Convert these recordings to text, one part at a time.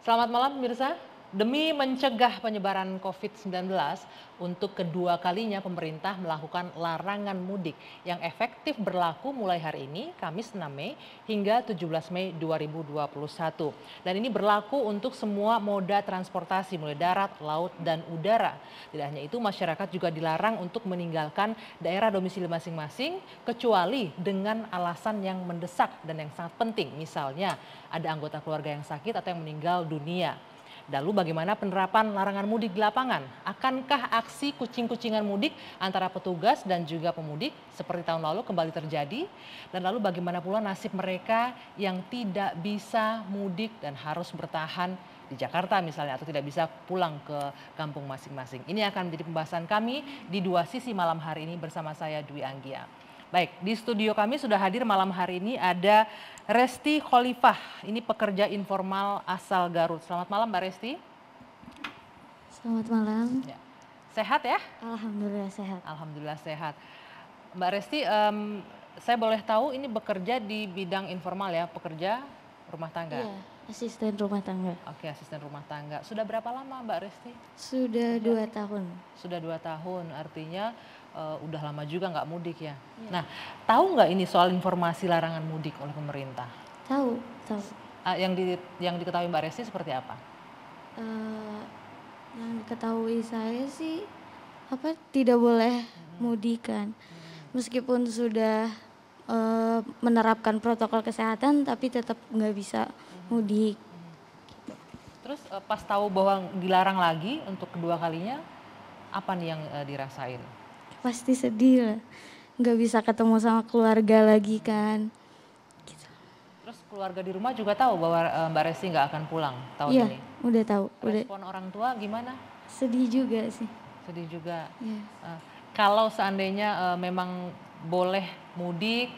Selamat malam pemirsa. Demi mencegah penyebaran COVID-19, untuk kedua kalinya pemerintah melakukan larangan mudik yang efektif berlaku mulai hari ini, Kamis 6 Mei hingga 17 Mei 2021. Dan ini berlaku untuk semua moda transportasi mulai darat, laut, dan udara. Tidak hanya itu, masyarakat juga dilarang untuk meninggalkan daerah domisili masing-masing kecuali dengan alasan yang mendesak dan yang sangat penting. Misalnya ada anggota keluarga yang sakit atau yang meninggal dunia. Lalu bagaimana penerapan larangan mudik di lapangan? Akankah aksi kucing-kucingan mudik antara petugas dan juga pemudik seperti tahun lalu kembali terjadi? Dan lalu bagaimana pula nasib mereka yang tidak bisa mudik dan harus bertahan di Jakarta misalnya atau tidak bisa pulang ke kampung masing-masing? Ini akan menjadi pembahasan kami di dua sisi malam hari ini bersama saya Dwi Anggia. Baik, di studio kami sudah hadir malam hari ini ada Resti Khalifah, ini pekerja informal asal Garut. Selamat malam Mbak Resti. Selamat malam. Ya. Sehat ya? Alhamdulillah sehat. Alhamdulillah sehat. Mbak Resti, saya boleh tahu ini bekerja di bidang informal ya, pekerja rumah tangga? Iya, asisten rumah tangga. Oke, asisten rumah tangga. Sudah berapa lama Mbak Resti? Sudah 2 tahun. Sudah 2 tahun, artinya udah lama juga nggak mudik ya. Nah, tahu nggak ini soal informasi larangan mudik oleh pemerintah? Tahu. Yang diketahui Mbak Resti seperti apa? Yang diketahui saya sih tidak boleh mudik kan. Meskipun sudah menerapkan protokol kesehatan tapi tetap nggak bisa mudik. Terus pas tahu bahwa dilarang lagi untuk kedua kalinya, apa nih yang dirasain? Pasti sedih lah. Nggak bisa ketemu sama keluarga lagi kan. Gitu. Terus keluarga di rumah juga tahu bahwa Mbak Resti nggak akan pulang tahun ini? Iya, udah tahu. Respon orang tua gimana? Sedih juga sih. Sedih juga. Iya. Kalau seandainya memang boleh mudik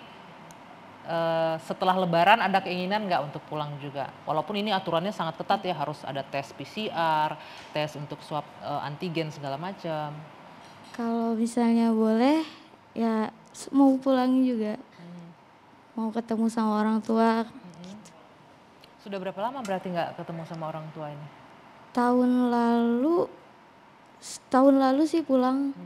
setelah Lebaran, ada keinginan nggak untuk pulang juga? Walaupun ini aturannya sangat ketat ya, harus ada tes PCR, tes untuk swab antigen segala macam. Kalau misalnya boleh, ya mau pulang juga. Mau ketemu sama orang tua. Gitu. Sudah berapa lama berarti nggak ketemu sama orang tua ini? Tahun lalu sih pulang.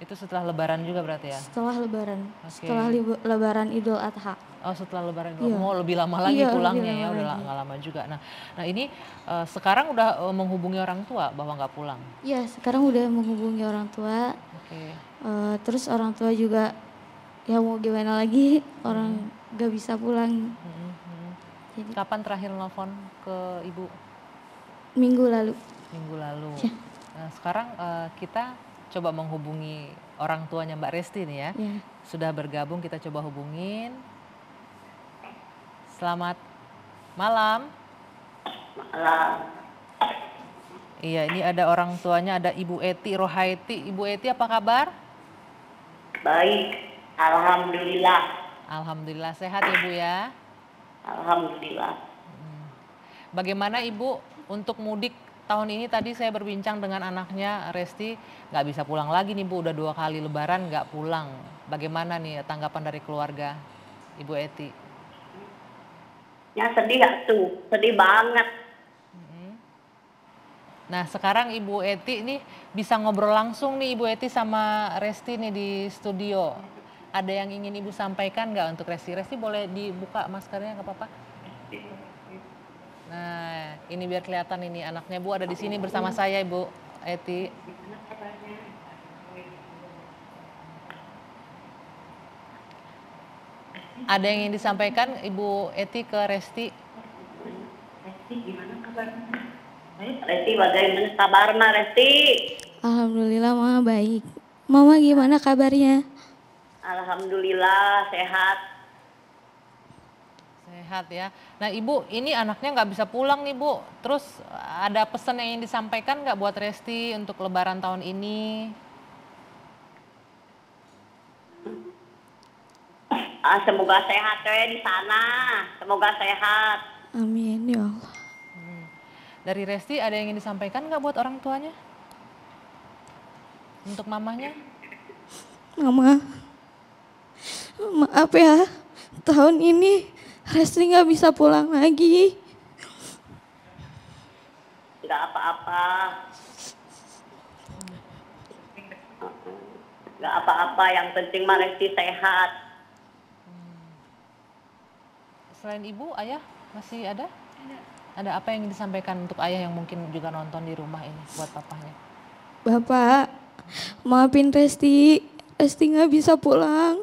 Itu setelah Lebaran juga berarti ya? Setelah Lebaran. Oke. Setelah Lebaran Idul Adha. Oh, setelah Lebaran Iya. mau lebih lama lagi Iya, pulangnya lebih ya, lama udah lagi. nggak lama juga. Nah ini sekarang udah menghubungi orang tua bahwa nggak pulang. Iya, sekarang udah menghubungi orang tua. Oke. Terus orang tua juga ya mau gimana lagi, orang gak bisa pulang. Jadi, Kapan terakhir nelfon ke ibu? minggu lalu. Minggu lalu. Ya. Nah sekarang kita coba menghubungi orang tuanya Mbak Resti nih ya. Ya. Sudah bergabung, kita coba hubungin. Selamat malam. Malam. Iya, ini ada orang tuanya, ada Ibu Eti Rohaiti. Ibu Eti apa kabar? Baik, alhamdulillah. Alhamdulillah sehat ya Bu ya. Alhamdulillah. Bagaimana Ibu untuk mudik tahun ini? Tadi saya berbincang dengan anaknya Resti, nggak bisa pulang lagi nih Bu, udah 2 kali Lebaran nggak pulang. Bagaimana nih tanggapan dari keluarga Ibu Eti? Ya sedih tuh, sedih banget. Nah sekarang Ibu Eti nih bisa ngobrol langsung nih Ibu Eti sama Resti nih di studio. Ada yang ingin Ibu sampaikan nggak untuk Resti? Resti boleh dibuka maskernya nggak apa-apa? Nah ini biar kelihatan ini anaknya Bu ada di sini bersama saya Ibu Eti. Ada yang ingin disampaikan Ibu Eti ke Resti? Resti gimana kabarnya? Resti bagaimana kabarnya Resti? Alhamdulillah Mama baik. Mama gimana kabarnya? Alhamdulillah sehat. Sehat ya. Nah Ibu, ini anaknya nggak bisa pulang nih Bu. Terus ada pesan yang ingin disampaikan nggak buat Resti untuk Lebaran tahun ini? Semoga sehat ya di sana. Semoga sehat. Amin ya Allah. Dari Resti ada yang ingin disampaikan nggak buat orang tuanya? Untuk mamanya? Mama, maaf ya, tahun ini Resti nggak bisa pulang lagi. nggak apa-apa. Nggak apa-apa, yang penting mah Resti sehat. Selain ibu, ayah masih ada? Ada apa yang disampaikan untuk ayah yang mungkin juga nonton di rumah ini buat papahnya? Bapak, maafin Resti. Resti nggak bisa pulang.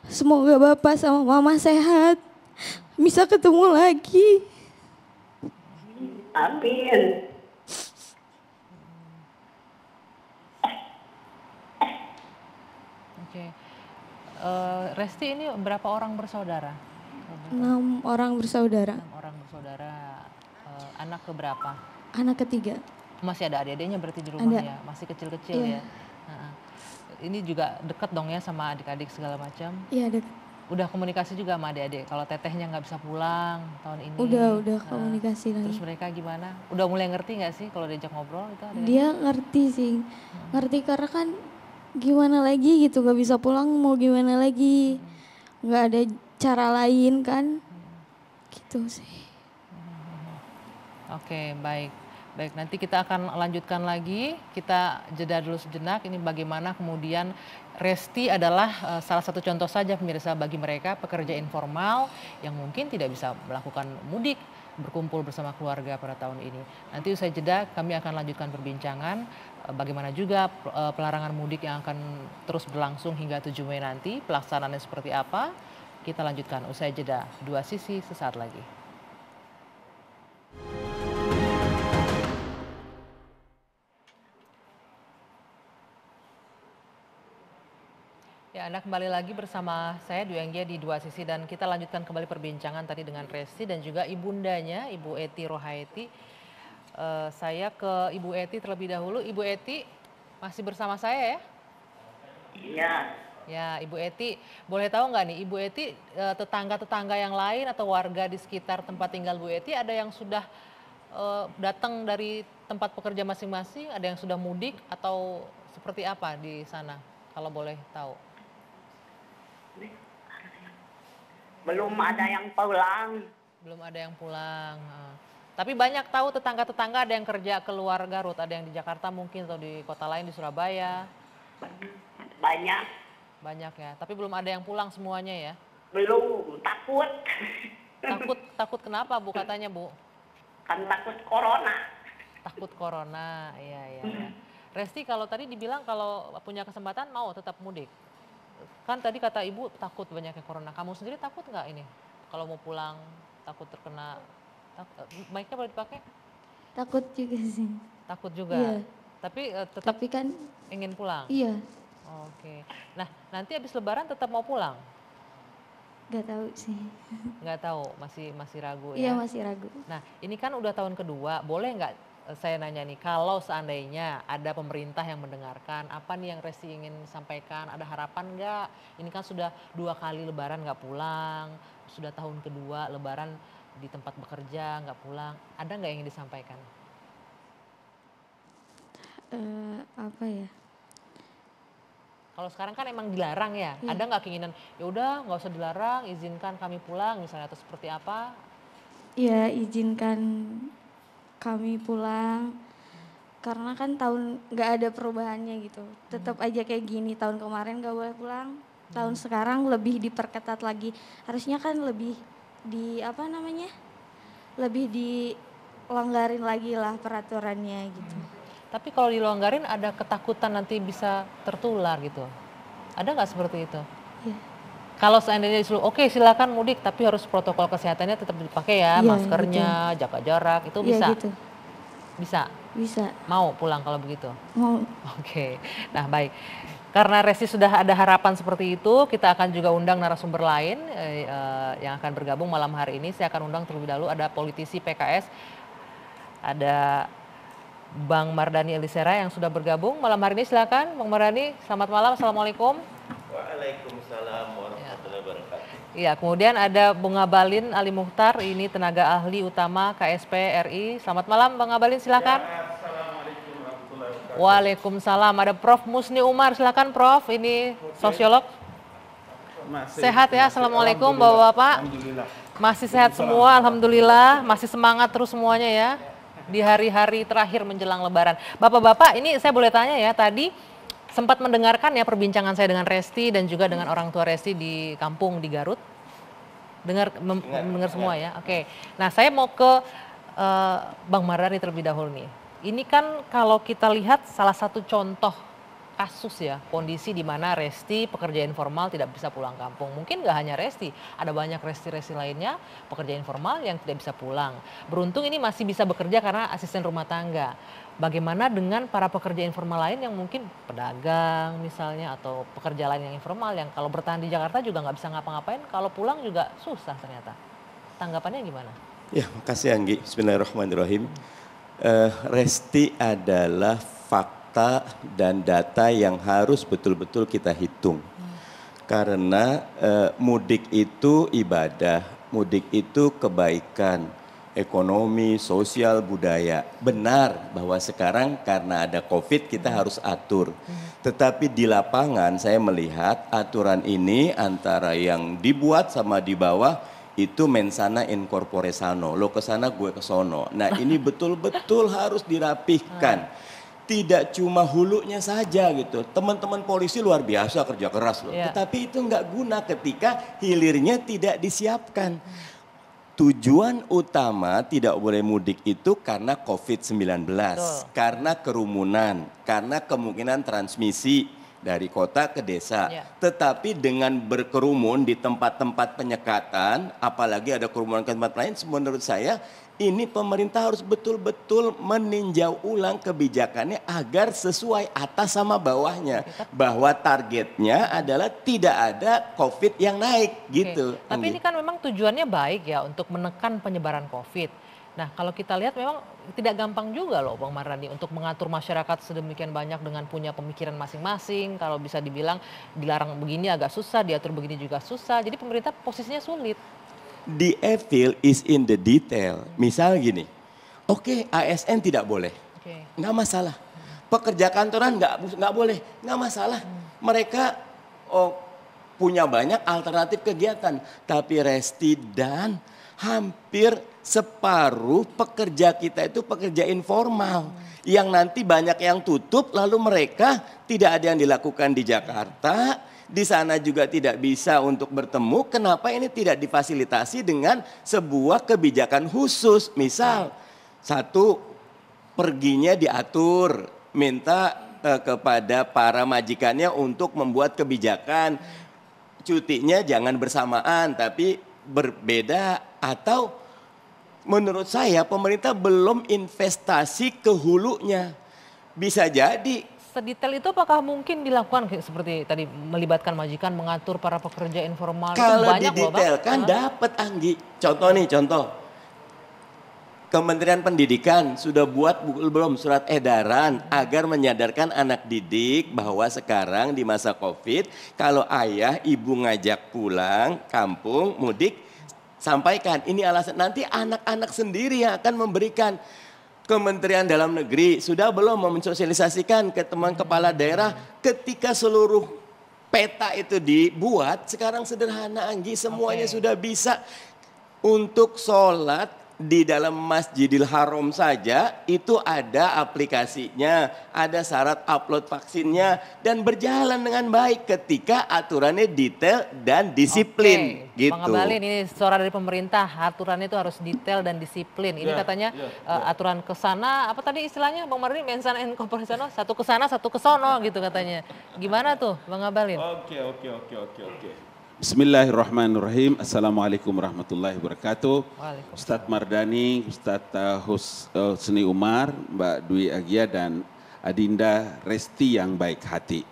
Semoga Bapak sama Mama sehat. Bisa ketemu lagi. Amin. Oke. Resti ini berapa orang bersaudara? 6 orang bersaudara. 6 orang bersaudara. Anak keberapa? Anak ketiga. Masih ada adik-adiknya berarti di rumah Ada. ya? Masih kecil-kecil Iya. ya? Heeh. Ini juga dekat dong ya sama adik-adik segala macam? Iya, Udah komunikasi juga sama adik-adik kalau tetehnya nggak bisa pulang tahun ini? udah Nah, komunikasi lagi. terus mereka gimana? Udah mulai ngerti nggak sih kalau diajak ngobrol itu? Dia ngerti sih. Ngerti karena kan gimana lagi gitu, gak bisa pulang mau gimana lagi. Nggak ada cara lain kan. Gitu sih. Oke, baik. Baik, nanti kita akan lanjutkan lagi. Kita jeda dulu sejenak. Ini bagaimana kemudian Resti adalah salah satu contoh saja pemirsa bagi mereka pekerja informal yang mungkin tidak bisa melakukan mudik, berkumpul bersama keluarga pada tahun ini. Nanti usai jeda kami akan lanjutkan perbincangan bagaimana juga pelarangan mudik yang akan terus berlangsung hingga 7 Mei nanti. Pelaksanaannya seperti apa? Kita lanjutkan usai jeda. Dua Sisi sesaat lagi. Ya, Anda kembali lagi bersama saya Dwi Anggia di Dua Sisi dan kita lanjutkan kembali perbincangan tadi dengan Resti dan juga ibundanya, Ibu Eti Rohaiti. Saya ke Ibu Eti terlebih dahulu. Ibu Eti masih bersama saya ya? Iya. Ya, Ibu Eti, boleh tahu nggak nih Ibu Eti tetangga-tetangga yang lain atau warga di sekitar tempat tinggal Bu Eti ada yang sudah datang dari tempat pekerja masing-masing, ada yang sudah mudik atau seperti apa di sana kalau boleh tahu? Belum ada yang pulang. Belum ada yang pulang. Tapi banyak tahu tetangga-tetangga ada yang kerja keluar Garut, ada yang di Jakarta mungkin atau di kota lain di Surabaya. Banyak. Banyak ya. Tapi belum ada yang pulang semuanya ya. Belum, takut. Takut kenapa Bu katanya Bu? Kan takut corona. Takut corona. Iya. Resti kalau tadi dibilang kalau punya kesempatan mau tetap mudik. Kan tadi kata Ibu takut banyaknya corona. Kamu sendiri takut nggak ini? Kalau mau pulang takut terkena, mic-nya boleh dipakai? Takut juga sih. Takut juga. Iya. Tapi tetap Tapi kan ingin pulang. iya, Oke. Nah, nanti habis Lebaran tetap mau pulang? gak tahu sih. Nggak tahu, masih ragu Iya, ya. masih ragu. Nah, ini kan udah tahun kedua. Boleh nggak saya nanya nih, kalau seandainya ada pemerintah yang mendengarkan, apa nih yang Resti ingin sampaikan? Ada harapan nggak? Ini kan sudah 2 kali Lebaran nggak pulang, sudah tahun kedua Lebaran di tempat bekerja nggak pulang. Ada nggak yang ingin disampaikan? Apa ya? Kalau sekarang kan emang dilarang ya. Iya. Ada nggak keinginan, ya udah nggak usah dilarang, izinkan kami pulang misalnya atau seperti apa? Ya, izinkan kami pulang. Karena kan tahun nggak ada perubahannya gitu. Tetap aja kayak gini. Tahun kemarin nggak boleh pulang. Tahun sekarang lebih diperketat lagi. Harusnya kan lebih lebih dilonggarin lagi lah peraturannya gitu. Tapi kalau dilonggarin ada ketakutan nanti bisa tertular gitu. Ada nggak seperti itu? Iya. Kalau seandainya disuruh, oke silakan mudik tapi harus protokol kesehatannya tetap dipakai ya, Iya, maskernya, jaga jarak, itu Iya bisa? gitu. Bisa? Bisa. Mau pulang kalau begitu? Mau. Oke, nah baik. Karena Resti sudah ada harapan seperti itu, kita akan juga undang narasumber lain yang akan bergabung malam hari ini. Saya akan undang terlebih dahulu ada politisi PKS, ada Bang Mardhani Alisera yang sudah bergabung malam hari ini. Silakan Bang Mardhani, selamat malam, Assalamualaikum. Waalaikumsalam warahmatullahi wabarakatuh. Iya, kemudian ada Bung Ngabalin Ali Mukhtar, ini tenaga ahli utama KSP RI. Selamat malam Bang Ngabalin, silakan. Assalamualaikum warahmatullahi wabarakatuh. Waalaikumsalam. Ada Prof Musni Umar, silakan Prof. Ini sosiolog. Sehat ya, Assalamualaikum Bapak-Bapak. Alhamdulillah. Masih sehat semua, Alhamdulillah. Masih semangat terus semuanya ya. di hari-hari terakhir menjelang Lebaran. Bapak-bapak, ini saya boleh tanya ya, tadi sempat mendengarkan ya perbincangan saya dengan Resti dan juga dengan orang tua Resti di kampung di Garut? Mendengar semua ya, oke. Nah saya mau ke Bang Mardhani terlebih dahulu nih. Ini kan kalau kita lihat salah satu contoh kasus ya, kondisi di mana Resti pekerja informal tidak bisa pulang kampung. Mungkin nggak hanya Resti, ada banyak Resti-Resti lainnya pekerja informal yang tidak bisa pulang. Beruntung ini masih bisa bekerja karena asisten rumah tangga. Bagaimana dengan para pekerja informal lain yang mungkin pedagang misalnya atau pekerja lain yang informal yang kalau bertahan di Jakarta juga nggak bisa ngapa-ngapain, kalau pulang juga susah ternyata. Tanggapannya gimana? Ya, makasih Anggi. Bismillahirrahmanirrahim. Resti adalah fakta dan data yang harus betul-betul kita hitung. Karena mudik itu ibadah, mudik itu kebaikan, ekonomi, sosial, budaya. Benar bahwa sekarang karena ada COVID kita harus atur. Tetapi di lapangan saya melihat aturan ini antara yang dibuat sama di bawah itu mensana in corpore sano. Lo ke sana gue ke sono. Nah ini betul-betul harus dirapihkan. Tidak cuma hulunya saja gitu. Teman-teman polisi luar biasa kerja keras loh. Tetapi itu nggak guna ketika hilirnya tidak disiapkan. Tujuan utama tidak boleh mudik itu karena COVID-19, karena kerumunan, karena kemungkinan transmisi dari kota ke desa. Tetapi dengan berkerumun di tempat-tempat penyekatan, apalagi ada kerumunan ke tempat lain, menurut saya ini pemerintah harus betul-betul meninjau ulang kebijakannya agar sesuai atas sama bawahnya. Bahwa targetnya adalah tidak ada COVID yang naik gitu. Tapi ini kan memang tujuannya baik ya untuk menekan penyebaran COVID. Nah kalau kita lihat memang tidak gampang juga loh Bang Mardhani untuk mengatur masyarakat sedemikian banyak dengan punya pemikiran masing-masing. Kalau bisa dibilang dilarang begini agak susah, diatur begini juga susah. Jadi pemerintah posisinya sulit. The evil is in the detail. Misal gini, oke, ASN tidak boleh, nggak masalah. Pekerja kantoran nggak boleh, nggak masalah. Mereka punya banyak alternatif kegiatan. Tapi Resti dan hampir separuh pekerja kita itu pekerja informal. Yang nanti banyak yang tutup lalu mereka tidak ada yang dilakukan di Jakarta. Di sana juga tidak bisa untuk bertemu, kenapa ini tidak difasilitasi dengan sebuah kebijakan khusus. Misal, satu, perginya diatur, minta kepada para majikannya untuk membuat kebijakan. Cutinya jangan bersamaan, tapi berbeda. Atau menurut saya pemerintah belum investasi ke hulunya. Bisa jadi sedetail itu apakah mungkin dilakukan seperti tadi melibatkan majikan mengatur para pekerja informal? Kalau itu banyak didetailkan dapat Anggi. Contoh. Kementerian Pendidikan sudah buat belum surat edaran agar menyadarkan anak didik bahwa sekarang di masa COVID kalau ayah ibu ngajak pulang kampung mudik sampaikan ini alasan, nanti anak-anak sendiri yang akan memberikan. Kementerian Dalam Negeri sudah belum mensosialisasikan ke teman kepala daerah ketika seluruh peta itu dibuat. Sekarang sederhana Anggi, semuanya sudah bisa. Untuk sholat di dalam Masjidil Haram saja itu ada aplikasinya, ada syarat upload vaksinnya dan berjalan dengan baik ketika aturannya detail dan disiplin. Gitu. Bang Abalin, ini suara dari pemerintah, aturannya itu harus detail dan disiplin. Ini katanya aturan ke sana, apa tadi istilahnya Bang Mardhani, mensana in corpore sano, satu ke sana, satu ke sono gitu katanya. Gimana tuh Bang Abalin? Oke. Bismillahirrahmanirrahim. Assalamualaikum warahmatullahi wabarakatuh. Ustadz Mardhani, Ustadz Husni Umar, Mbak Dwi Agia dan Adinda Resti yang baik hati.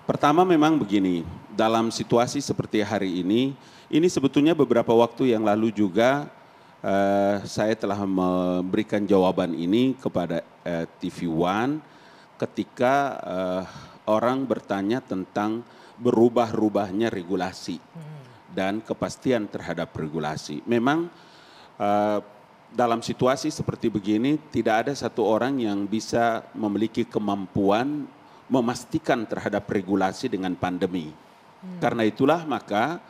Pertama memang begini, dalam situasi seperti hari ini sebetulnya beberapa waktu yang lalu juga saya telah memberikan jawaban ini kepada TV One ketika orang bertanya tentang berubah-ubahnya regulasi dan kepastian terhadap regulasi. Memang dalam situasi seperti begini tidak ada satu orang yang bisa memiliki kemampuan memastikan terhadap regulasi dengan pandemi. Karena itulah maka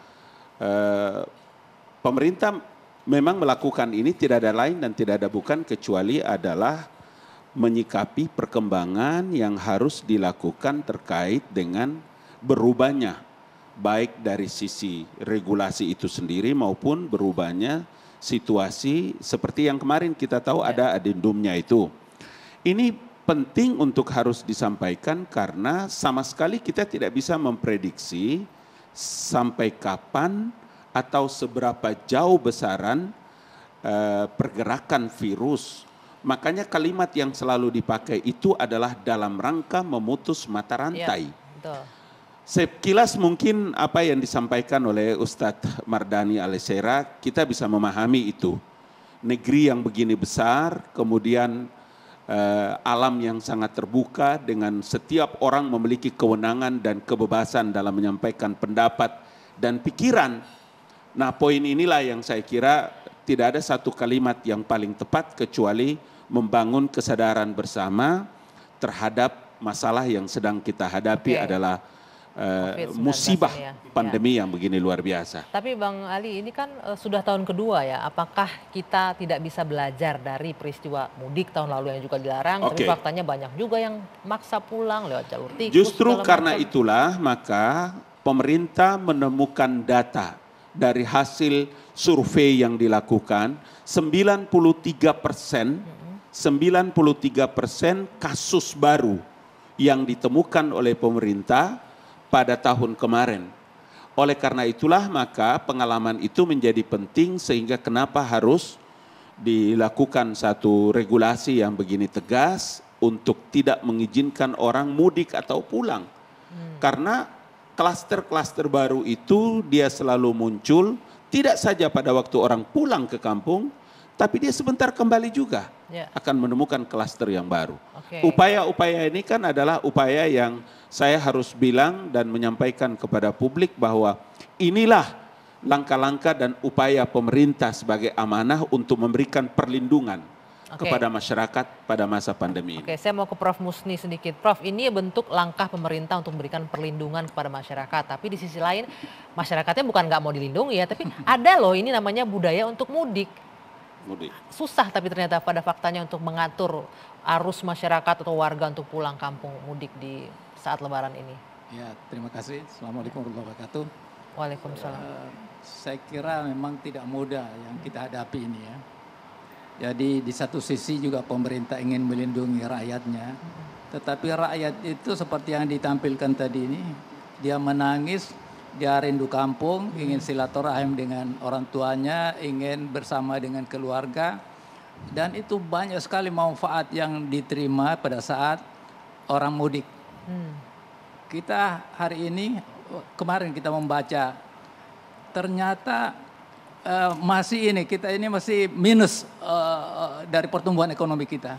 pemerintah memang melakukan ini tidak ada lain dan tidak ada bukan kecuali adalah menyikapi perkembangan yang harus dilakukan terkait dengan berubahnya baik dari sisi regulasi itu sendiri maupun berubahnya situasi seperti yang kemarin kita tahu ada adendumnya itu. Ini penting untuk harus disampaikan karena sama sekali kita tidak bisa memprediksi sampai kapan atau seberapa jauh besaran pergerakan virus. Makanya kalimat yang selalu dipakai itu adalah dalam rangka memutus mata rantai. Ya, betul. Sekilas mungkin apa yang disampaikan oleh Ustadz Mardani Alisera kita bisa memahami itu. Negeri yang begini besar, kemudian alam yang sangat terbuka dengan setiap orang memiliki kewenangan dan kebebasan dalam menyampaikan pendapat dan pikiran. Nah, poin inilah yang saya kira tidak ada satu kalimat yang paling tepat kecuali membangun kesadaran bersama terhadap masalah yang sedang kita hadapi adalah musibah pandemi yang begini luar biasa. Tapi Bang Ali, ini kan sudah tahun kedua ya, apakah kita tidak bisa belajar dari peristiwa mudik tahun lalu yang juga dilarang, tapi faktanya banyak juga yang maksa pulang lewat jalur tikus. Justru karena itulah maka pemerintah menemukan data dari hasil survei yang dilakukan, 93% kasus baru yang ditemukan oleh pemerintah pada tahun kemarin. Oleh karena itulah maka pengalaman itu menjadi penting sehingga kenapa harus dilakukan satu regulasi yang begini tegas untuk tidak mengizinkan orang mudik atau pulang. Karena klaster-klaster baru itu dia selalu muncul tidak saja pada waktu orang pulang ke kampung, tapi dia sebentar kembali juga akan menemukan klaster yang baru. Upaya-upaya ini kan adalah upaya yang saya harus bilang dan menyampaikan kepada publik bahwa inilah langkah-langkah dan upaya pemerintah sebagai amanah untuk memberikan perlindungan kepada masyarakat pada masa pandemi ini. Saya mau ke Prof. Musni sedikit. Prof, ini bentuk langkah pemerintah untuk memberikan perlindungan kepada masyarakat. Tapi di sisi lain masyarakatnya bukan nggak mau dilindungi ya, tapi ada loh ini namanya budaya untuk mudik. Susah tapi ternyata pada faktanya untuk mengatur arus masyarakat atau warga untuk pulang kampung mudik di saat lebaran ini. Ya, terima kasih. Assalamualaikum warahmatullahi wabarakatuh. Waalaikumsalam. Saya kira memang tidak mudah yang kita hadapi ini ya. Jadi di satu sisi juga pemerintah ingin melindungi rakyatnya, tetapi rakyat itu seperti yang ditampilkan tadi ini, dia menangis, dia rindu kampung, ingin silaturahim dengan orang tuanya, ingin bersama dengan keluarga, dan itu banyak sekali manfaat yang diterima pada saat orang mudik. Kita hari ini, kemarin kita membaca, ternyata kita ini masih minus dari pertumbuhan ekonomi kita.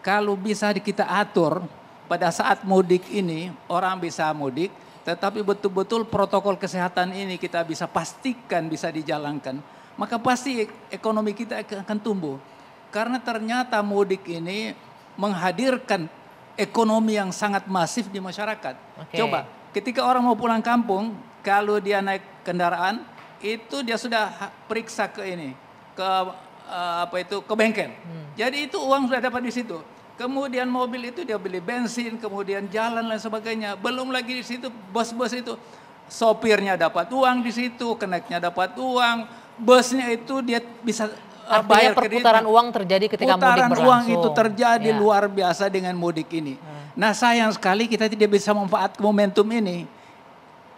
Kalau bisa kita atur pada saat mudik ini, orang bisa mudik, tetapi betul-betul protokol kesehatan ini kita bisa pastikan bisa dijalankan, maka pasti ekonomi kita akan tumbuh. Karena ternyata mudik ini menghadirkan ekonomi yang sangat masif di masyarakat. Coba, ketika orang mau pulang kampung, kalau dia naik kendaraan, itu dia sudah periksa ke ini, ke bengkel. Jadi itu uang sudah dapat di situ. Kemudian mobil itu dia beli bensin, kemudian jalan dan sebagainya. Belum lagi di situ bos-bos itu, sopirnya dapat uang di situ, keneknya dapat uang, busnya itu dia bisa bayar kredit. Perputaran uang terjadi ketika mudik berlangsung. Perputaran uang itu terjadi luar biasa dengan mudik ini. Nah, sayang sekali kita tidak bisa memanfaatkan momentum ini.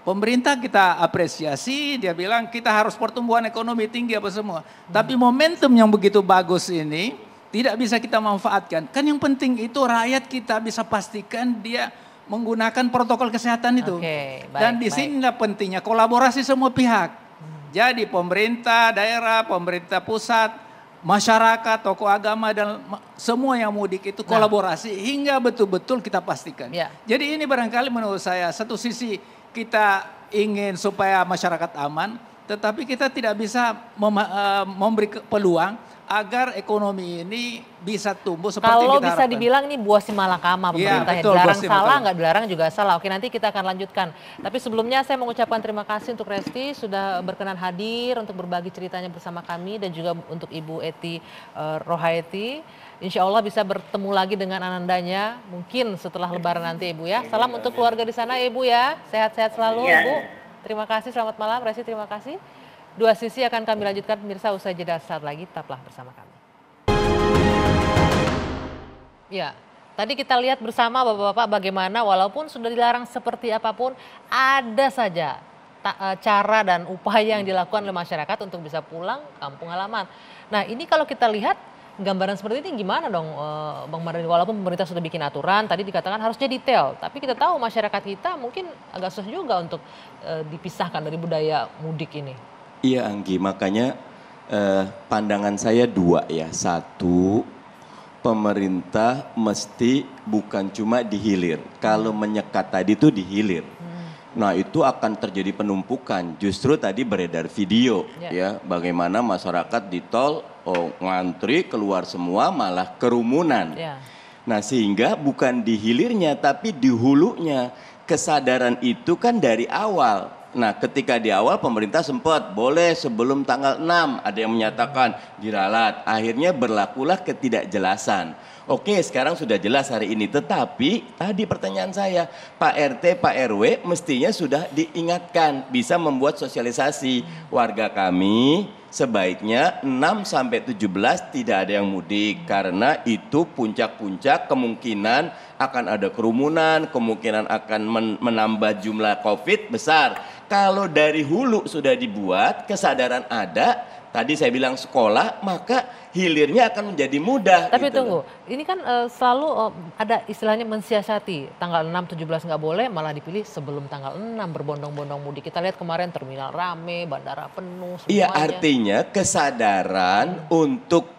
Pemerintah kita apresiasi, dia bilang kita harus pertumbuhan ekonomi tinggi apa semua. Tapi momentum yang begitu bagus ini tidak bisa kita manfaatkan. Kan yang penting itu rakyat kita bisa pastikan dia menggunakan protokol kesehatan itu. Dan di sinilah pentingnya kolaborasi semua pihak. Jadi pemerintah daerah, pemerintah pusat, masyarakat, tokoh agama dan semua yang mudik itu kolaborasi hingga betul-betul kita pastikan. Jadi ini barangkali menurut saya satu sisi kita ingin supaya masyarakat aman, Tetapi kita tidak bisa memberi peluang agar ekonomi ini bisa tumbuh seperti Kalau kita bisa harapkan. dibilang ini buah si malakama pemerintah betul, dilarang buah si salah, malakama. nggak dilarang juga salah. Oke, nanti kita akan lanjutkan. Tapi sebelumnya saya mengucapkan terima kasih untuk Resti sudah berkenan hadir untuk berbagi ceritanya bersama kami dan juga untuk Ibu Eti Rohaiti. Insya Allah bisa bertemu lagi dengan anandanya mungkin setelah Lebaran nanti Ibu ya. Salam untuk keluarga di sana Ibu ya. Sehat-sehat selalu Iya. Ibu. Terima kasih, selamat malam. Resti terima kasih. Dua sisi akan kami lanjutkan pemirsa usai jeda saat lagi, tetaplah bersama kami. Ya, tadi kita lihat bersama Bapak-Bapak bagaimana walaupun sudah dilarang seperti apapun ada saja cara dan upaya yang dilakukan oleh masyarakat untuk bisa pulang kampung halaman. Nah ini kalau kita lihat gambaran seperti ini gimana dong Bang Mardhani, walaupun pemerintah sudah bikin aturan tadi dikatakan harusnya detail, tapi kita tahu masyarakat kita mungkin agak susah juga untuk dipisahkan dari budaya mudik ini. Iya Anggi, makanya pandangan saya dua ya. Satu, pemerintah mesti bukan cuma dihilir. Kalau menyekat tadi itu dihilir. Nah itu akan terjadi penumpukan. Justru tadi beredar video ya bagaimana masyarakat di tol ngantri keluar semua malah kerumunan. Nah sehingga bukan di hilirnya tapi di hulunya. Kesadaran itu kan dari awal. Nah ketika di awal pemerintah sempat boleh sebelum tanggal 6 ada yang menyatakan diralat. Akhirnya berlakulah ketidakjelasan. Oke sekarang sudah jelas hari ini. Tetapi tadi pertanyaan saya Pak RT, Pak RW mestinya sudah diingatkan. Bisa membuat sosialisasi. Warga kami sebaiknya 6 sampai 17 tidak ada yang mudik. Karena itu puncak-puncak kemungkinan akan ada kerumunan. Kemungkinan akan menambah jumlah COVID besar. Kalau dari hulu sudah dibuat, kesadaran ada, tadi saya bilang sekolah, maka hilirnya akan menjadi mudah. Tapi gitu tunggu, ini kan selalu ada istilahnya mensiasati, tanggal 6, 17 nggak boleh, malah dipilih sebelum tanggal 6 berbondong-bondong mudik. Kita lihat kemarin terminal rame, bandara penuh, semuanya. Iya artinya kesadaran untuk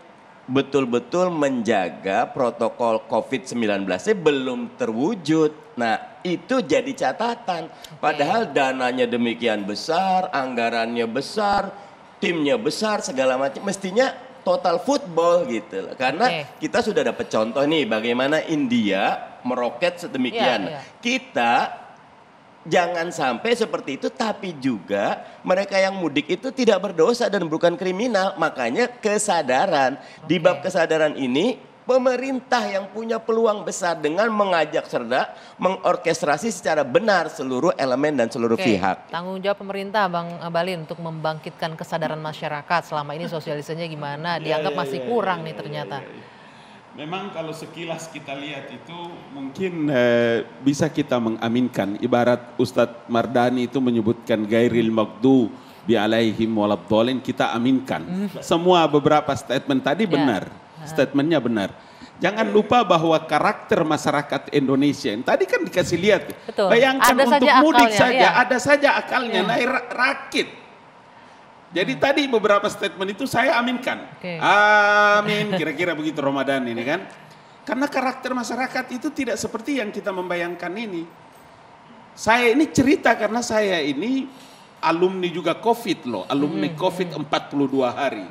betul-betul menjaga protokol COVID-19 belum terwujud. Nah itu jadi catatan. Padahal dananya demikian besar, anggarannya besar, timnya besar, segala macam. Mestinya total football gitu. Karena kita sudah dapat contoh nih bagaimana India meroket sedemikian. Kita jangan sampai seperti itu, tapi juga mereka yang mudik itu tidak berdosa dan bukan kriminal. Makanya kesadaran, di bab kesadaran ini pemerintah yang punya peluang besar dengan mengajak serta mengorkestrasi secara benar seluruh elemen dan seluruh pihak. Tanggung jawab pemerintah Bang Balin untuk membangkitkan kesadaran masyarakat. Selama ini sosialisasinya gimana? Dianggap masih kurang nih ternyata. Memang kalau sekilas kita lihat itu mungkin bisa kita mengaminkan. Ibarat Ustadz Mardhani itu menyebutkan gairil maghdubi alaihim waladhdallin, kita aminkan. Semua beberapa statement tadi benar. Statementnya benar. Jangan lupa bahwa karakter masyarakat Indonesia, tadi kan dikasih lihat. Betul. Bayangkan ada untuk mudik saja, ada saja akalnya, naik rakit. Jadi tadi beberapa statement itu saya aminkan. Amin, kira-kira begitu Ramadan ini kan. Karena karakter masyarakat itu tidak seperti yang kita membayangkan ini. Saya ini cerita karena saya ini alumni juga COVID loh, alumni COVID 42 hari.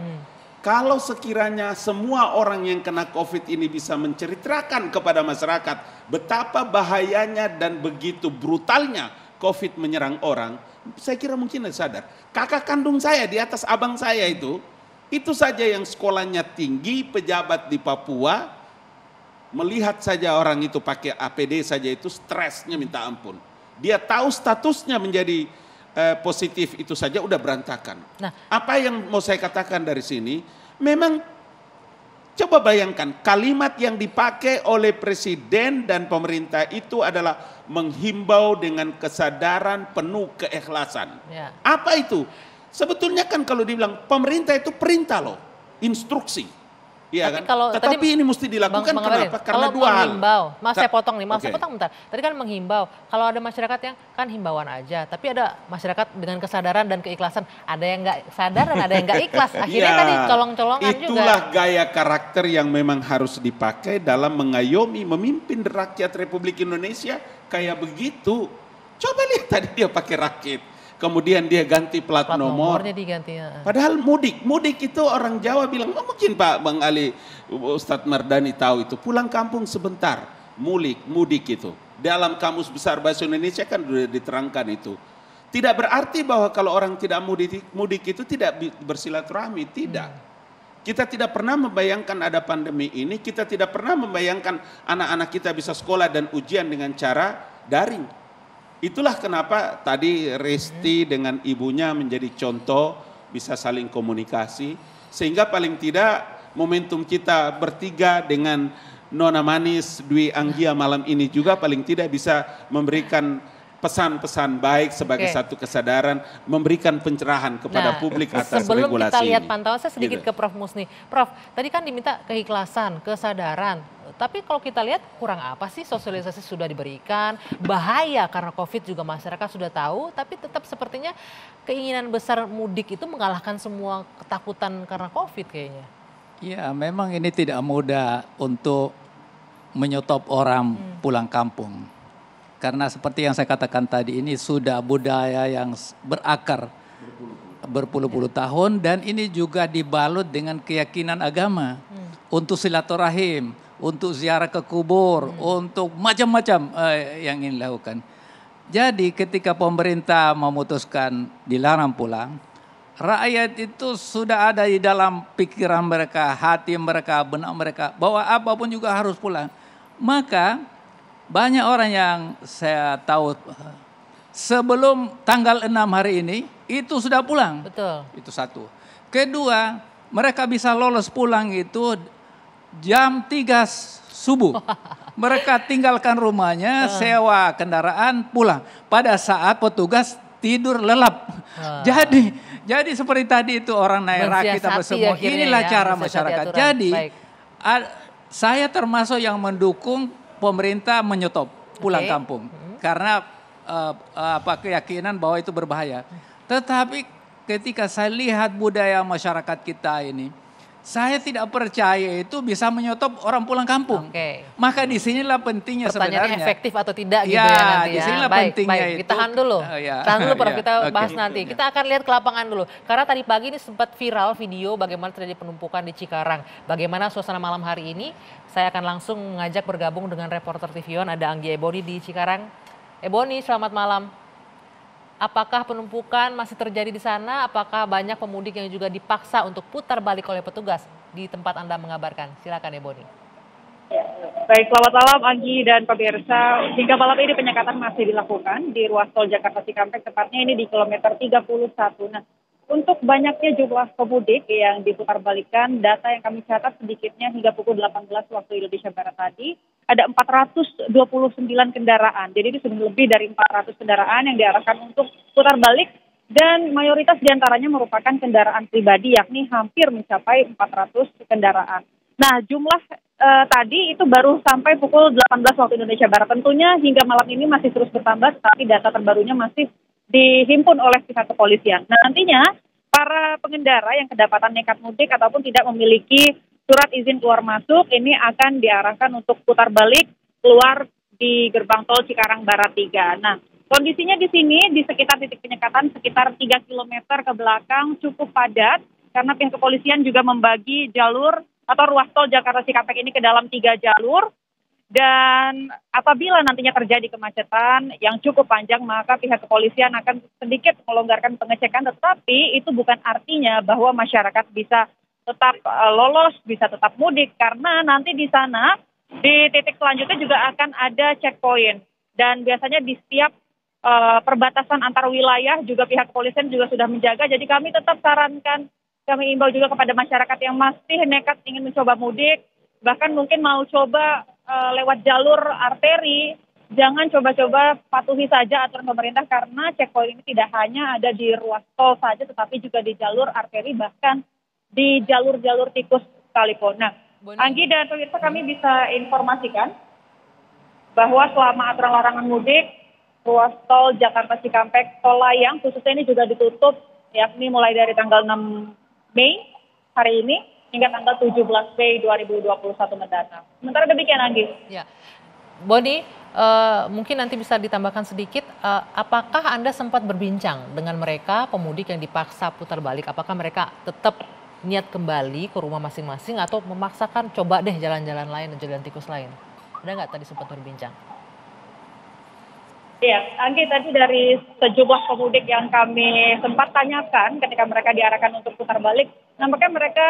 Kalau sekiranya semua orang yang kena COVID ini bisa menceritakan kepada masyarakat betapa bahayanya dan begitu brutalnya COVID menyerang orang, saya kira mungkin sadar. Kakak kandung saya di atas abang saya itu saja yang sekolahnya tinggi, pejabat di Papua, melihat saja orang itu pakai APD saja itu stresnya minta ampun. Dia tahu statusnya menjadi positif itu saja udah berantakan. Nah, apa yang mau saya katakan dari sini, memang coba bayangkan kalimat yang dipakai oleh presiden dan pemerintah itu adalah menghimbau dengan kesadaran penuh keikhlasan. Apa itu? Sebetulnya kan kalau dibilang pemerintah itu perintah loh, instruksi. Iya kan? Tetapi ini mesti dilakukan kenapa? Karena dua hal. Maaf saya potong nih, saya potong bentar. Tadi kan menghimbau, kalau ada masyarakat yang kan himbauan aja, tapi ada masyarakat dengan kesadaran dan keikhlasan, ada yang nggak sadar dan ada yang nggak ikhlas. Akhirnya tadi colong-colongan juga. Itulah gaya karakter yang memang harus dipakai dalam mengayomi, memimpin rakyat Republik Indonesia kayak begitu. Coba lihat tadi dia pakai rakit. kemudian dia ganti plat nomor. Nomornya diganti. Padahal mudik itu orang Jawa bilang, oh, mungkin Pak Bang Ali, Ustadz Mardani tahu itu, pulang kampung sebentar, mudik itu. Dalam Kamus Besar Bahasa Indonesia kan sudah diterangkan itu. Tidak berarti bahwa kalau orang tidak mudik itu tidak bersilaturahmi, tidak. Kita tidak pernah membayangkan ada pandemi ini, kita tidak pernah membayangkan anak-anak kita bisa sekolah dan ujian dengan cara daring. Itulah kenapa tadi Resti dengan ibunya menjadi contoh, bisa saling komunikasi, sehingga paling tidak momentum kita bertiga dengan Nona Manis Dwi Anggia malam ini juga paling tidak bisa memberikan pesan-pesan baik sebagai satu kesadaran, memberikan pencerahan kepada publik atas regulasi ini. Sebelum kita lihat pantauan, saya sedikit ke Prof. Musni. Prof, tadi kan diminta keikhlasan, kesadaran. Tapi kalau kita lihat kurang apa sih, sosialisasi sudah diberikan, bahaya karena COVID juga masyarakat sudah tahu, tapi tetap sepertinya keinginan besar mudik itu mengalahkan semua ketakutan karena COVID kayaknya. Ya, memang ini tidak mudah untuk menyetop orang pulang kampung. Karena seperti yang saya katakan tadi, ini sudah budaya yang berakar berpuluh-puluh tahun, dan ini juga dibalut dengan keyakinan agama untuk silaturahim, untuk ziarah ke kubur, untuk macam-macam yang ingin dilakukan. Jadi ketika pemerintah memutuskan dilarang pulang, rakyat itu sudah ada di dalam pikiran mereka, hati mereka, benak mereka, bahwa apapun juga harus pulang. Maka banyak orang yang saya tahu sebelum tanggal 6 hari ini itu sudah pulang. Betul. Itu satu. Kedua, mereka bisa lolos pulang itu jam 3 subuh. Mereka tinggalkan rumahnya, sewa kendaraan, pulang. Pada saat petugas tidur lelap. Jadi seperti tadi itu orang naik rakit apa semua. Inilah cara masyarakat. Jadi saya termasuk yang mendukung pemerintah menyetop pulang kampung karena keyakinan bahwa itu berbahaya. Tetapi ketika saya lihat budaya masyarakat kita ini, saya tidak percaya itu bisa menyetop orang pulang kampung. Maka disinilah pentingnya pertanyaannya sebenarnya. Efektif atau tidak gitu ya nanti ya. Disinilah Baik, pentingnya baik. itu. Tahan dulu, tahan dulu Prof, kita bahas nanti. Kita akan lihat ke lapangan dulu. Karena tadi pagi ini sempat viral video bagaimana terjadi penumpukan di Cikarang. Bagaimana suasana malam hari ini, saya akan langsung mengajak bergabung dengan reporter TV One, ada Anggi Eboni di Cikarang. Eboni, selamat malam. Apakah penumpukan masih terjadi di sana? Apakah banyak pemudik yang juga dipaksa untuk putar balik oleh petugas di tempat Anda mengabarkan? Silakan Eboni. Baik, selamat malam Anggi dan pemirsa. Hingga malam ini penyekatan masih dilakukan di ruas tol Jakarta Cikampek, tepatnya ini di kilometer 31. Nah, untuk banyaknya jumlah pemudik yang diputarbalikkan, data yang kami catat sedikitnya hingga pukul 18 waktu Indonesia Barat tadi, ada 429 kendaraan. Jadi ini sudah lebih dari 400 kendaraan yang diarahkan untuk putar balik, dan mayoritas diantaranya merupakan kendaraan pribadi, yakni hampir mencapai 400 kendaraan. Nah, jumlah tadi itu baru sampai pukul 18 waktu Indonesia Barat. Tentunya hingga malam ini masih terus bertambah, tapi data terbarunya masih dihimpun oleh pihak kepolisian. Nah, nantinya para pengendara yang kedapatan nekat mudik ataupun tidak memiliki surat izin keluar masuk ini akan diarahkan untuk putar balik keluar di gerbang tol Cikarang Barat 3. Nah, kondisinya di sini di sekitar titik penyekatan sekitar 3 km ke belakang cukup padat karena pihak kepolisian juga membagi jalur atau ruas tol Jakarta Cikampek ini ke dalam 3 jalur. Dan apabila nantinya terjadi kemacetan yang cukup panjang, maka pihak kepolisian akan sedikit melonggarkan pengecekan, tetapi itu bukan artinya bahwa masyarakat bisa tetap lolos, bisa tetap mudik, karena nanti di sana di titik selanjutnya juga akan ada checkpoint, dan biasanya di setiap perbatasan antar wilayah juga pihak kepolisian juga sudah menjaga. Jadi kami tetap sarankan, kami imbau juga kepada masyarakat yang masih nekat ingin mencoba mudik, bahkan mungkin mau coba lewat jalur arteri, jangan coba-coba patuhi saja aturan pemerintah, karena checkpoint ini tidak hanya ada di ruas tol saja, tetapi juga di jalur arteri, bahkan di jalur-jalur tikus sekalipun. Nah, Anggi dan pemirsa, kami bisa informasikan bahwa selama aturan larangan mudik, ruas tol Jakarta Cikampek, tol layang khususnya ini juga ditutup, yakni mulai dari tanggal 6 Mei hari ini hingga tanggal 17 Mei 2021 mendatang. Sementara demikian, Anggi. Ya. Boni, mungkin nanti bisa ditambahkan sedikit, apakah Anda sempat berbincang dengan mereka pemudik yang dipaksa putar balik? Apakah mereka tetap niat kembali ke rumah masing-masing atau memaksakan coba deh jalan-jalan lain, jalan tikus lain? Ada nggak tadi sempat berbincang? Iya, Anggi, tadi dari sejumlah pemudik yang kami sempat tanyakan ketika mereka diarahkan untuk putar balik, nampaknya mereka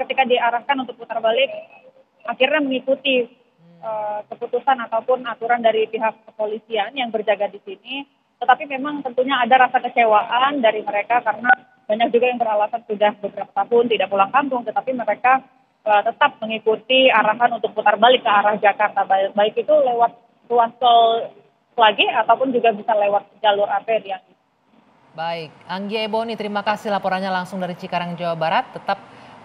ketika diarahkan untuk putar balik akhirnya mengikuti keputusan ataupun aturan dari pihak kepolisian yang berjaga di sini. Tetapi memang tentunya ada rasa kecewaan dari mereka karena banyak juga yang beralasan sudah beberapa tahun tidak pulang kampung, tetapi mereka tetap mengikuti arahan untuk putar balik ke arah Jakarta, baik itu lewat ruas tol lagi ataupun juga bisa lewat jalur arteri. Baik, Anggi Eboni, terima kasih laporannya langsung dari Cikarang, Jawa Barat. Tetap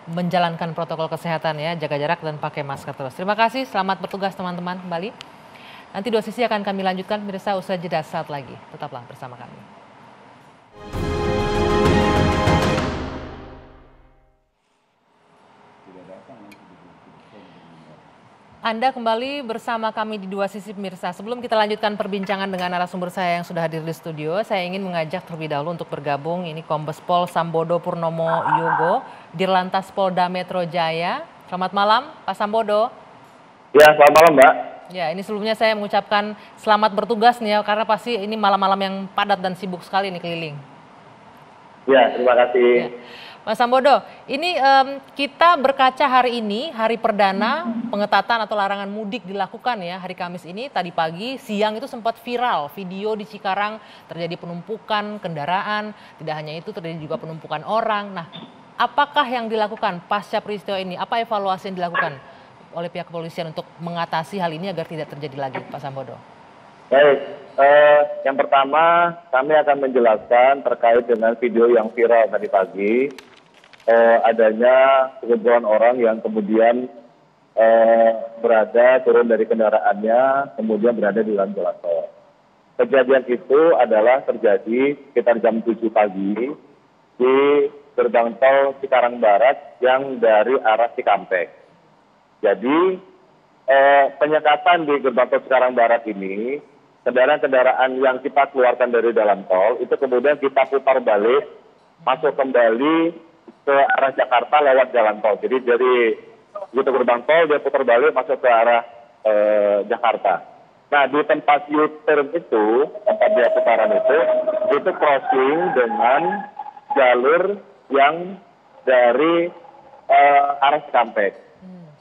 menjalankan protokol kesehatan ya, jaga jarak dan pakai masker terus. Terima kasih, selamat bertugas teman-teman kembali. Nanti dua sisi akan kami lanjutkan, pemirsa, usai jeda saat lagi. Tetaplah bersama kami. Anda kembali bersama kami di Dua Sisi, pemirsa. Sebelum kita lanjutkan perbincangan dengan narasumber saya yang sudah hadir di studio, saya ingin mengajak terlebih dahulu untuk bergabung. Ini Kombes Pol Sambodo Purnomo Yogo, Dirlantas Polda Metro Jaya. Selamat malam, Pak Sambodo. Ya, selamat malam, Mbak. Ya, ini sebelumnya saya mengucapkan selamat bertugas nih ya, karena pasti ini malam-malam yang padat dan sibuk sekali nih keliling. Ya, terima kasih. Ya. Mas Sambodo, ini kita berkaca hari ini, hari perdana pengetatan atau larangan mudik dilakukan ya, hari Kamis ini. Tadi pagi, siang itu sempat viral video di Cikarang terjadi penumpukan kendaraan, tidak hanya itu terjadi juga penumpukan orang. Nah, apakah yang dilakukan pasca peristiwa ini? Apa evaluasi yang dilakukan oleh pihak kepolisian untuk mengatasi hal ini agar tidak terjadi lagi, Pak Sambodo? Baik, yang pertama kami akan menjelaskan terkait dengan video yang viral tadi pagi. Adanya sekumpulan orang yang kemudian turun dari kendaraannya, kemudian berada di dalam jalan tol. Kejadian itu adalah terjadi sekitar jam 7 pagi di gerbang tol Cikarang Barat yang dari arah Cikampek. Jadi penyekatan di gerbang tol Cikarang Barat ini, kendaraan-kendaraan yang kita keluarkan dari dalam tol itu kemudian kita putar balik, masuk kembali ke arah Jakarta lewat jalan tol. Jadi dari gitu gerbang tol dia putar balik masuk ke arah Jakarta. Nah, di tempat U-turn itu, tempat dia putaran itu crossing dengan jalur yang dari arah Cikampek.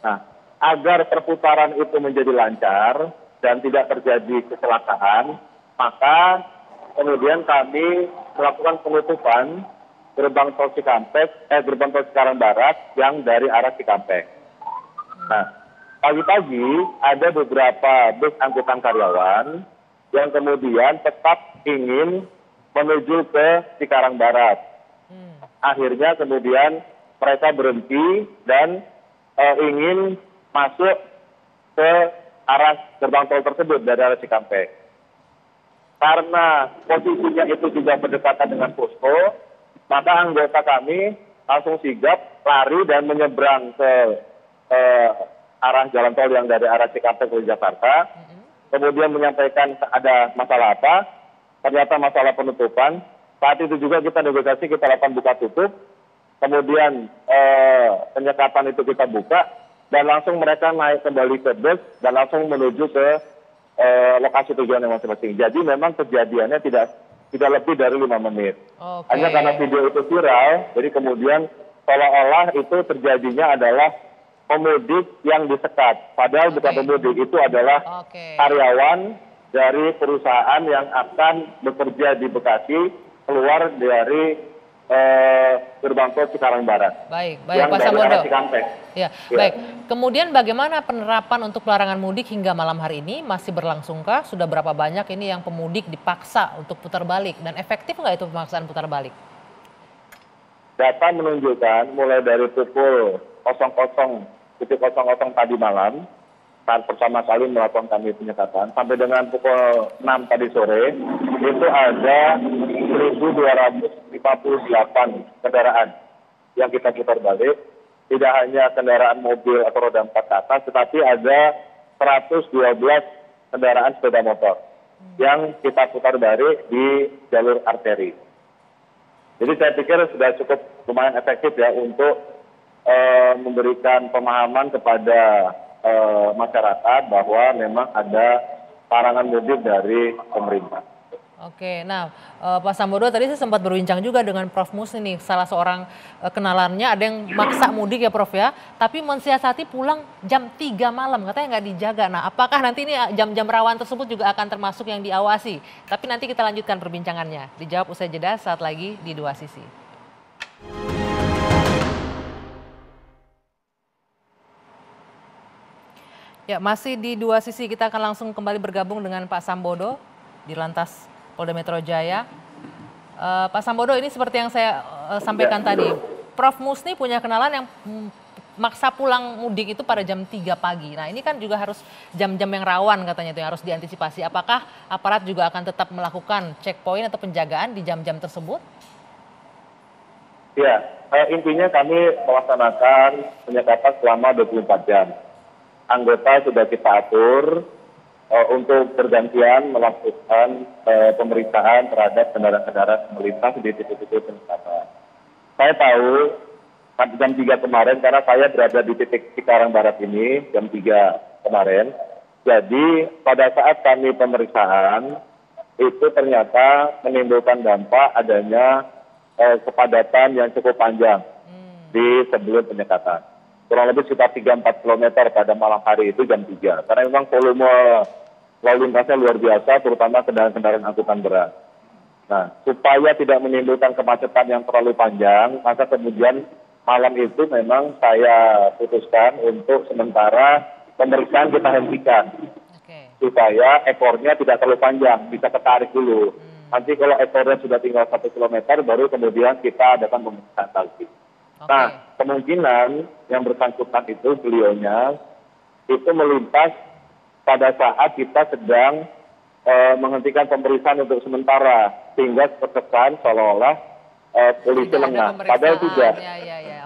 Nah, agar perputaran itu menjadi lancar dan tidak terjadi kecelakaan, maka kemudian kami melakukan penutupan gerbang tol gerbang tol Cikarang Barat yang dari arah Cikampek. Nah, pagi-pagi ada beberapa bus angkutan karyawan yang kemudian tetap ingin menuju ke Cikarang Barat. Akhirnya kemudian mereka berhenti dan ingin masuk ke arah gerbang tol tersebut dari arah Cikampek. Karena posisinya itu juga berdekatan dengan posko, maka anggota kami langsung sigap, lari dan menyeberang ke arah jalan tol yang dari arah Cikampek ke Jakarta. Kemudian menyampaikan ada masalah apa, ternyata masalah penutupan. Saat itu juga kita negosiasi, kita lakukan buka tutup. Kemudian penyekatan itu kita buka dan langsung mereka naik kembali ke bus dan langsung menuju ke lokasi tujuan yang masing-masing. Jadi memang kejadiannya tidak lebih dari 5 menit. Okay. Hanya karena video itu viral, jadi kemudian seolah-olah itu terjadinya adalah pemudik yang disekat. Padahal bukan pemudik, itu adalah karyawan dari perusahaan yang akan bekerja di Bekasi, keluar dari gerbang tol Cikarang Barat. Baik Pak Sambodo. Ya, baik. Kemudian bagaimana penerapan untuk larangan mudik hingga malam hari ini? Masih berlangsungkah? Sudah berapa banyak ini yang pemudik dipaksa untuk putar balik? Dan efektif nggak itu pemaksaan putar balik? Data menunjukkan mulai dari pukul 00.00 tadi malam, saat pertama kali melakukan kami penyekatan, sampai dengan pukul 6 tadi sore, itu ada 1.258 kendaraan yang kita putar balik. Tidak hanya kendaraan mobil atau roda 4 ke atas, tetapi ada 112 kendaraan sepeda motor yang kita putar balik di jalur arteri. Jadi saya pikir sudah cukup lumayan efektif ya untuk memberikan pemahaman kepada masyarakat bahwa memang ada larangan mudik dari pemerintah. Oke, nah Pak Sambodo tadi saya sempat berbincang juga dengan Prof. Musni nih, salah seorang kenalannya ada yang maksa mudik ya Prof ya, tapi mensiasati pulang jam 3 malam, katanya nggak dijaga. Nah apakah nanti ini jam-jam rawan tersebut juga akan termasuk yang diawasi? Tapi nanti kita lanjutkan perbincangannya, dijawab usai jeda saat lagi di Dua Sisi. Ya, masih di Dua Sisi, kita akan langsung kembali bergabung dengan Pak Sambodo di Lantas Polda Metro Jaya. Pak Sambodo, ini seperti yang saya sampaikan tadi, Prof. Musni punya kenalan yang maksa pulang mudik itu pada jam 3 pagi. Nah ini kan juga harus jam-jam yang rawan katanya itu yang harus diantisipasi. Apakah aparat juga akan tetap melakukan checkpoint atau penjagaan di jam-jam tersebut? Ya, intinya kami melaksanakan penyekatan selama 24 jam. Anggota sudah kita atur untuk bergantian melakukan pemeriksaan terhadap kendaraan-kendaraan melintas di titik-titik penyekatan. Saya tahu jam 3 kemarin, karena saya berada di titik Cikarang Barat ini jam 3 kemarin. Jadi pada saat kami pemeriksaan itu ternyata menimbulkan dampak adanya kepadatan yang cukup panjang di sebelum penyekatan. Kurang lebih sekitar 3-4 km pada malam hari itu jam 3. Karena memang volume lalu lintasnya luar biasa, terutama kendaraan-kendaraan angkutan berat. Nah, supaya tidak menimbulkan kemacetan yang terlalu panjang, maka kemudian malam itu memang saya putuskan untuk sementara pemeriksaan kita hentikan. Supaya ekornya tidak terlalu panjang, bisa ketarik dulu. Nanti kalau ekornya sudah tinggal 1 km, baru kemudian kita adakan pemeriksaan lagi. Nah, kemungkinan yang bersangkutan itu beliaunya itu melintas pada saat kita sedang menghentikan pemeriksaan untuk sementara, sehingga terkesan seolah-olah polisi lengah. Padahal tidak.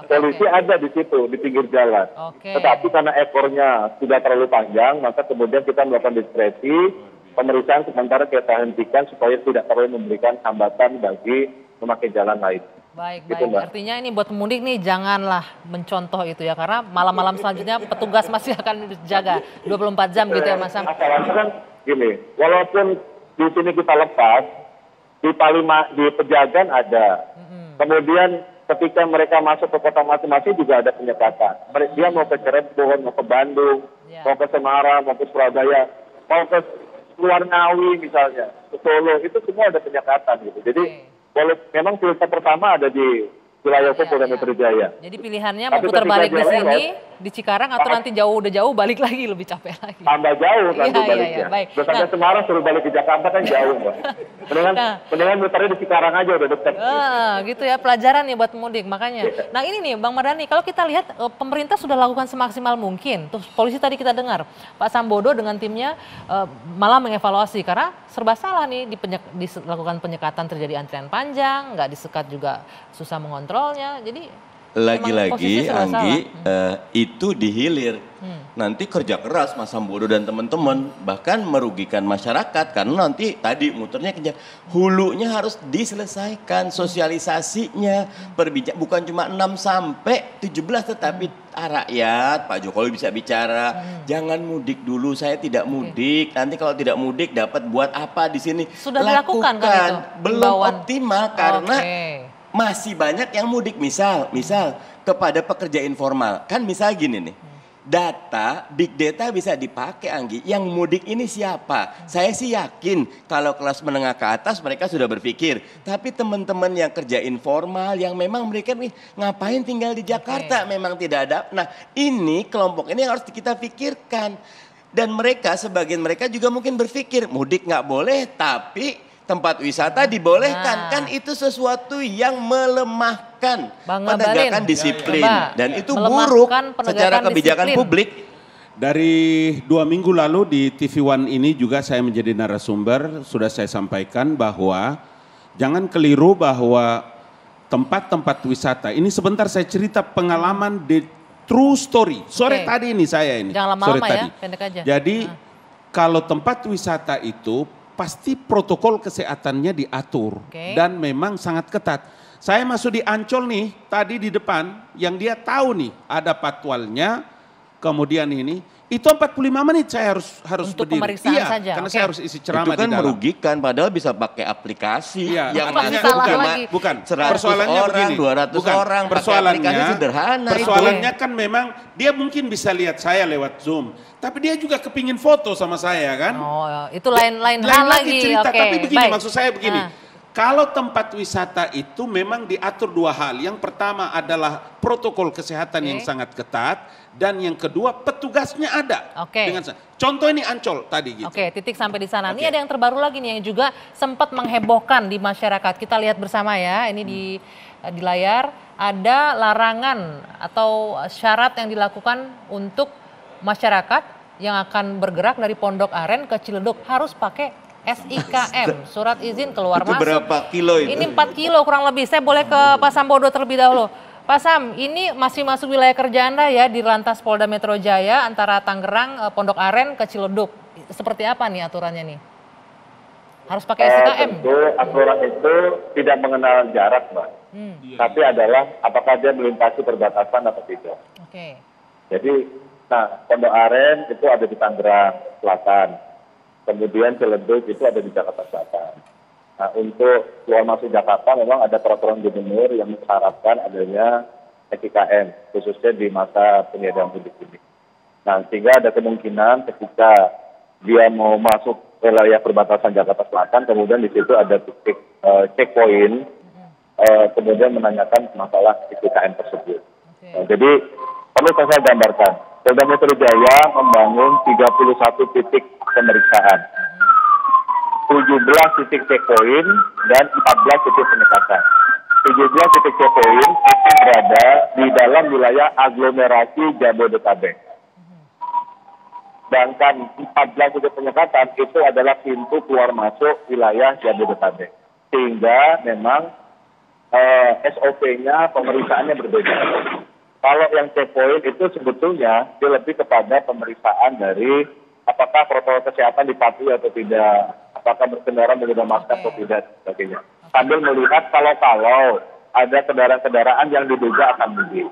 Polisi ada di situ, di pinggir jalan. Tetapi karena ekornya sudah terlalu panjang, maka kemudian kita melakukan diskresi, pemeriksaan sementara kita hentikan supaya tidak terlalu memberikan hambatan bagi memakai jalan lain. Baik, baik. Artinya ini buat pemudik nih janganlah mencontoh itu ya, karena malam-malam selanjutnya petugas masih akan jaga 24 jam gitu ya Mas Sam. Masalahnya kan gini, walaupun di sini kita lepas, di Pejagan ada. Kemudian ketika mereka masuk ke kota masing-masing juga ada penyekatan. Dia mau ke Cirebon, mau ke Bandung, mau ke Semarang, mau ke Surabaya, mau ke luar Ngawi misalnya, ke Solo, itu semua ada penyekatan gitu. Jadi memang filter pertama ada di wilayah Polda Metro Jaya. Jadi pilihannya mau putar balik di sini, di Cikarang, atau nanti udah jauh balik lagi, lebih capek lagi. Tambah jauh nanti baliknya. Terus sampai Semarang suruh balik ke Jakarta kan jauh, Mbak. Mendingan mutarnya di Cikarang aja udah dekat. Gitu ya, pelajaran nih buat pemudik makanya. Nah ini nih Bang Mardhani, kalau kita lihat pemerintah sudah lakukan semaksimal mungkin. Terus polisi tadi kita dengar, Pak Sambodo dengan timnya malah mengevaluasi karena serba salah nih dilakukan penyekatan, terjadi antrian panjang, nggak disekat juga susah mengontrolnya. Jadi lagi-lagi Anggi itu dihilir. Nanti kerja keras Mas Sambodo dan teman-teman, bahkan merugikan masyarakat karena nanti tadi muternya kejar. Hulunya harus diselesaikan, sosialisasinya, bukan cuma 6 sampai 17 tetapi rakyat, Pak Jokowi bisa bicara, jangan mudik dulu, saya tidak mudik. Nanti kalau tidak mudik dapat buat apa di sini? Sudah dilakukan kan itu? Belum optimal karena masih banyak yang mudik, misal kepada pekerja informal. Kan misal gini nih, data, big data bisa dipakai Anggi. Yang mudik ini siapa? Saya sih yakin kalau kelas menengah ke atas mereka sudah berpikir. Tapi teman-teman yang kerja informal, yang memang mereka ngapain tinggal di Jakarta, memang tidak ada. Nah ini kelompok ini harus kita pikirkan. Dan mereka, sebagian mereka juga mungkin berpikir, mudik nggak boleh tapi tempat wisata dibolehkan, kan itu sesuatu yang melemahkan penegakan disiplin dan itu buruk secara kebijakan publik. Dari 2 minggu lalu di TV One ini juga saya menjadi narasumber, sudah saya sampaikan bahwa jangan keliru bahwa tempat-tempat wisata, ini sebentar saya cerita pengalaman di true story. Sore tadi ini saya ini. Jangan lama-lama ya, pendek aja. Jadi kalau tempat wisata itu pasti protokol kesehatannya diatur dan memang sangat ketat. Saya masuk di Ancol nih, tadi di depan, yang dia tahu nih ada patwalnya, kemudian ini, itu 45 menit saya harus untuk berdiri. pemeriksaan saja. Karena saya harus isi ceramah itu kan di dalam. merugikan, padahal bisa pakai aplikasi yang makanya bukan 100 persoalannya orang, begini. 200 bukan. orang, persoalannya sederhana. Persoalannya kan memang dia mungkin bisa lihat saya lewat Zoom, tapi dia juga kepingin foto sama saya kan. Oh, itu lain hal lagi. Cerita, tapi begini maksud saya begini. Nah. Kalau tempat wisata itu memang diatur dua hal. Yang pertama adalah protokol kesehatan yang sangat ketat. Dan yang kedua petugasnya ada. Contoh ini Ancol tadi gitu. Titik sampai di sana. Ini ada yang terbaru lagi nih yang juga sempat menghebohkan di masyarakat. Kita lihat bersama ya, ini di layar. Ada larangan atau syarat yang dilakukan untuk masyarakat yang akan bergerak dari Pondok Aren ke Ciledug harus pakai SIKM, surat izin keluar masuk. Berapa kilo itu? Ini 4 kilo kurang lebih. Saya boleh ke Pak Sambodo terlebih dahulu. Pak Sam, ini masih masuk wilayah kerja Anda ya di Lantas Polda Metro Jaya antara Tangerang, Pondok Aren ke Ciledug. Seperti apa nih aturannya nih? Harus pakai SIKM? Tentu aturan itu tidak mengenal jarak, Mbak. Tapi adalah apakah dia melintasi perbatasan atau tidak. Jadi, Pondok Aren itu ada di Tangerang Selatan. Kemudian Ciledug itu ada di Jakarta Selatan. Nah, untuk keluar masuk Jakarta memang ada peraturan gubernur yang mengharapkan adanya SIKM, khususnya di masa peniadaan mudik ini. Nah, sehingga ada kemungkinan ketika dia mau masuk wilayah perbatasan Jakarta Selatan, kemudian di situ ada titik checkpoint, kemudian menanyakan masalah SIKM tersebut. Nah, jadi perlu saya gambarkan, Polda Metro Jaya membangun 31 titik pemeriksaan, 17 titik checkpoint dan 14 titik penyekatan. 17 titik checkpoint itu berada di dalam wilayah aglomerasi Jabodetabek. Sedangkan 14 titik penyekatan itu adalah pintu keluar masuk wilayah Jabodetabek. Sehingga memang SOP-nya pemeriksaannya berbeda. Kalau yang checkpoint itu sebetulnya dia lebih kepada pemeriksaan dari apakah protokol kesehatan dipatuhi atau tidak, apakah berkendara menggunakan masker atau tidak, sebagainya. Sambil melihat kalau ada kendaraan-kendaraan yang diduga akan mudik.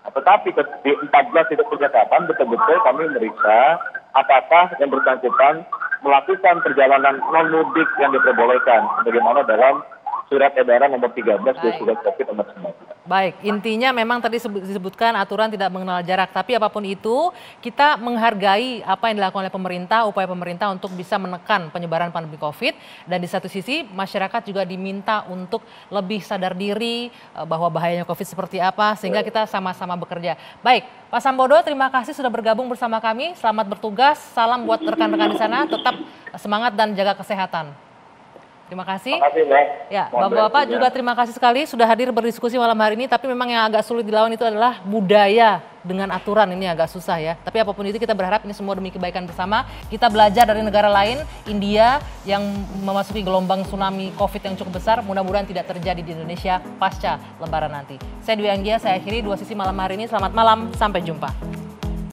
Tetapi di 14 titik penyekatan betul-betul kami meriksa apakah yang bersangkutan melakukan perjalanan non-mudik yang diperbolehkan, bagaimana dalam surat edaran nomor 13 surat COVID nomor 19. Baik, intinya memang tadi disebutkan aturan tidak mengenal jarak, tapi apapun itu kita menghargai apa yang dilakukan oleh pemerintah, upaya pemerintah untuk bisa menekan penyebaran pandemi COVID, dan di satu sisi masyarakat juga diminta untuk lebih sadar diri bahwa bahayanya COVID seperti apa, sehingga kita sama-sama bekerja. Baik, Pak Sambodo, terima kasih sudah bergabung bersama kami, selamat bertugas, salam buat rekan-rekan di sana, tetap semangat dan jaga kesehatan. Terima kasih. Ya, Bapak-bapak juga terima kasih sekali sudah hadir berdiskusi malam hari ini. Tapi memang yang agak sulit dilawan itu adalah budaya dengan aturan, ini agak susah ya. Tapi apapun itu kita berharap ini semua demi kebaikan bersama. Kita belajar dari negara lain, India yang memasuki gelombang tsunami COVID yang cukup besar. Mudah-mudahan tidak terjadi di Indonesia pasca Lebaran nanti. Saya Dwi Anggia, saya akhiri Dua Sisi malam hari ini. Selamat malam, sampai jumpa.